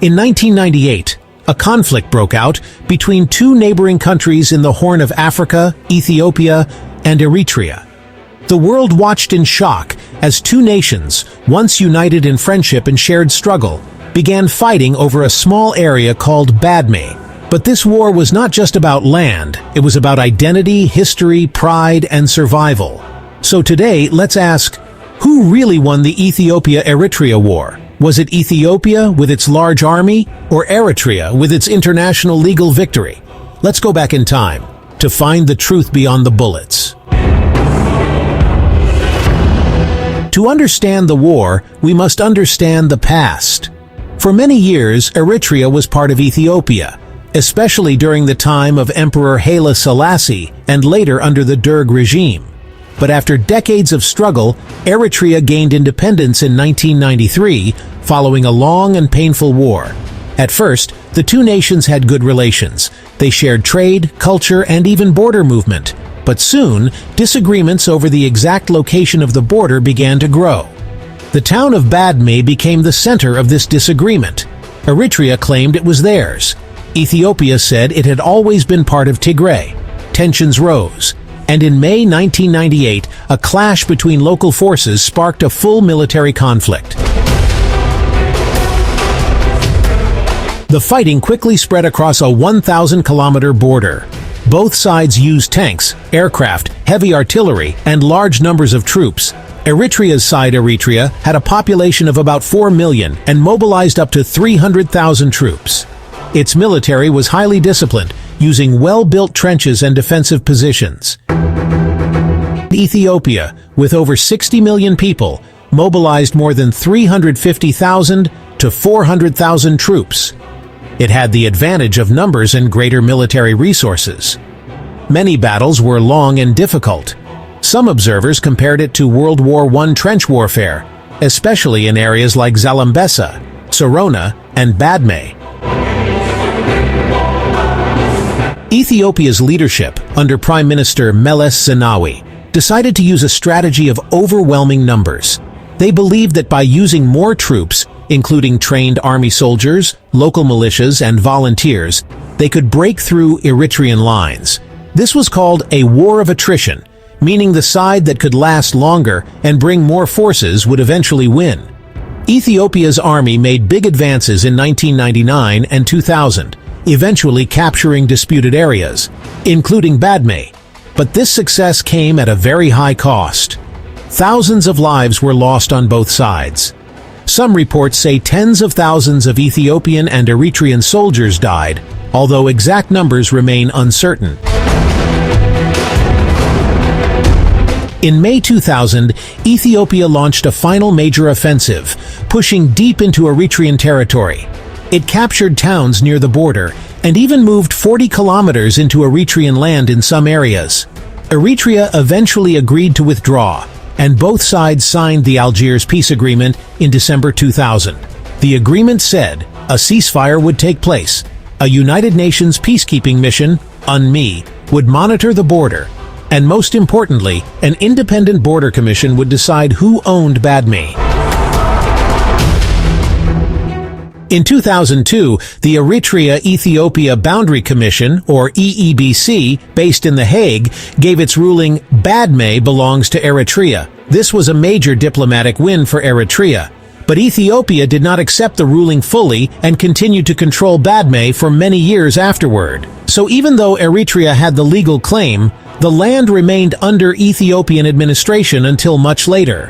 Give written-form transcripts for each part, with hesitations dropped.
In 1998, a conflict broke out between two neighboring countries in the Horn of Africa, Ethiopia and Eritrea. The world watched in shock as two nations, once united in friendship and shared struggle, began fighting over a small area called Badme. But this war was not just about land, it was about identity, history, pride, and survival. So today, let's ask, who really won the Ethiopia-Eritrea War? Was it Ethiopia with its large army, or Eritrea with its international legal victory? Let's go back in time to find the truth beyond the bullets. To understand the war, we must understand the past. For many years, Eritrea was part of Ethiopia, especially during the time of Emperor Haile Selassie and later under the Derg regime. But after decades of struggle, Eritrea gained independence in 1993, following a long and painful war. At first, the two nations had good relations. They shared trade, culture, and even border movement. But soon, disagreements over the exact location of the border began to grow. The town of Badme became the center of this disagreement. Eritrea claimed it was theirs. Ethiopia said it had always been part of Tigray. Tensions rose, and in May 1998, a clash between local forces sparked a full military conflict. The fighting quickly spread across a 1,000-kilometer border. Both sides used tanks, aircraft, heavy artillery, and large numbers of troops. Eritrea's side, Eritrea, had a population of about 4 million and mobilized up to 300,000 troops. Its military was highly disciplined, using well-built trenches and defensive positions. Ethiopia, with over 60 million people, mobilized more than 350,000 to 400,000 troops. It had the advantage of numbers and greater military resources. Many battles were long and difficult. Some observers compared it to World War I trench warfare, especially in areas like Zalambesa, Sorona, and Badme. Ethiopia's leadership, under Prime Minister Meles Zenawi, decided to use a strategy of overwhelming numbers. They believed that by using more troops, including trained army soldiers, local militias, and volunteers, they could break through Eritrean lines. This was called a war of attrition, meaning the side that could last longer and bring more forces would eventually win. Ethiopia's army made big advances in 1999 and 2000, eventually capturing disputed areas, including Badme. But this success came at a very high cost. Thousands of lives were lost on both sides. Some reports say tens of thousands of Ethiopian and Eritrean soldiers died, although exact numbers remain uncertain. In May 2000, Ethiopia launched a final major offensive, pushing deep into Eritrean territory. It captured towns near the border and even moved 40 kilometers into Eritrean land in some areas. Eritrea eventually agreed to withdraw, and both sides signed the Algiers peace agreement in December 2000. The agreement said a ceasefire would take place. A United Nations peacekeeping mission, UNMI, would monitor the border, and most importantly, an independent border commission would decide who owned Badme. In 2002, the Eritrea-Ethiopia Boundary Commission, or EEBC, based in The Hague, gave its ruling Badme belongs to Eritrea. This was a major diplomatic win for Eritrea. But Ethiopia did not accept the ruling fully and continued to control Badme for many years afterward. So even though Eritrea had the legal claim, the land remained under Ethiopian administration until much later.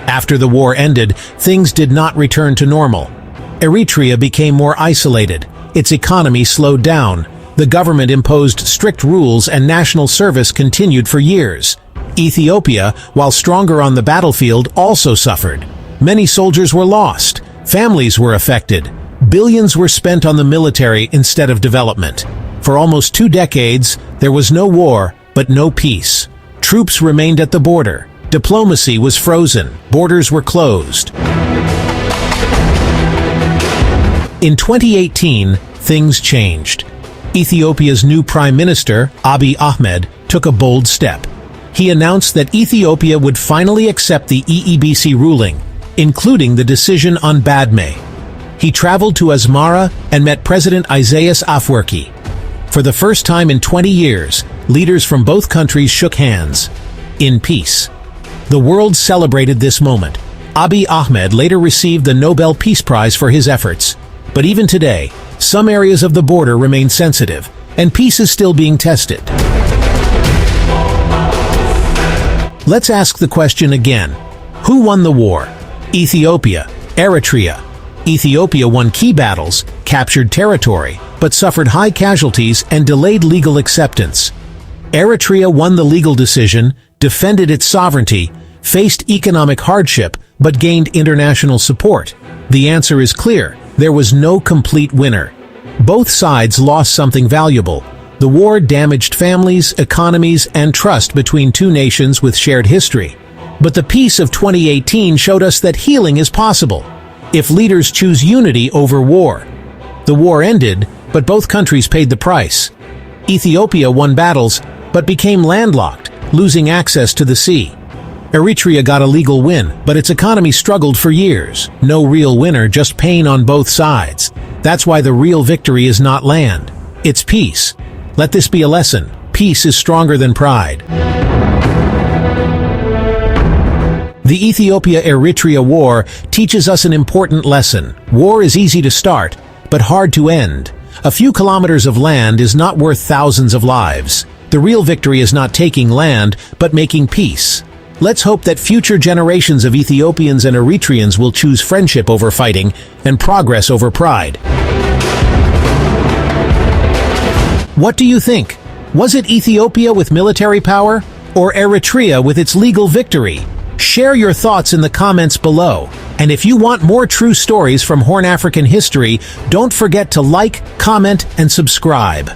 After the war ended, things did not return to normal. Eritrea became more isolated. Its economy slowed down. The government imposed strict rules and national service continued for years. Ethiopia, while stronger on the battlefield, also suffered. Many soldiers were lost. Families were affected. Billions were spent on the military instead of development. For almost 2 decades, there was no war, but no peace. Troops remained at the border. Diplomacy was frozen. Borders were closed. In 2018, things changed. Ethiopia's new Prime Minister, Abiy Ahmed, took a bold step. He announced that Ethiopia would finally accept the EEBC ruling. including the decision on Badme. He traveled to Asmara and met President Isaias Afwerki. For the first time in 20 years, leaders from both countries shook hands, in peace. The world celebrated this moment. Abiy Ahmed later received the Nobel Peace Prize for his efforts. But even today, some areas of the border remain sensitive, and peace is still being tested. Let's ask the question again. Who won the war? Ethiopia, Eritrea. Ethiopia won key battles, captured territory, but suffered high casualties and delayed legal acceptance. Eritrea won the legal decision, defended its sovereignty, faced economic hardship, but gained international support. The answer is clear. There was no complete winner. Both sides lost something valuable. The war damaged families, economies, and trust between two nations with shared history. But the peace of 2018 showed us that healing is possible, if leaders choose unity over war. The war ended, but both countries paid the price. Ethiopia won battles, but became landlocked, losing access to the sea. Eritrea got a legal win, but its economy struggled for years. No real winner, just pain on both sides. That's why the real victory is not land. It's peace. Let this be a lesson. Peace is stronger than pride. The Ethiopia-Eritrea War teaches us an important lesson. War is easy to start, but hard to end. A few kilometers of land is not worth thousands of lives. The real victory is not taking land, but making peace. Let's hope that future generations of Ethiopians and Eritreans will choose friendship over fighting and progress over pride. What do you think? Was it Ethiopia with military power, or Eritrea with its legal victory? Share your thoughts in the comments below. And if you want more true stories from Horn African history, don't forget to like, comment, and subscribe.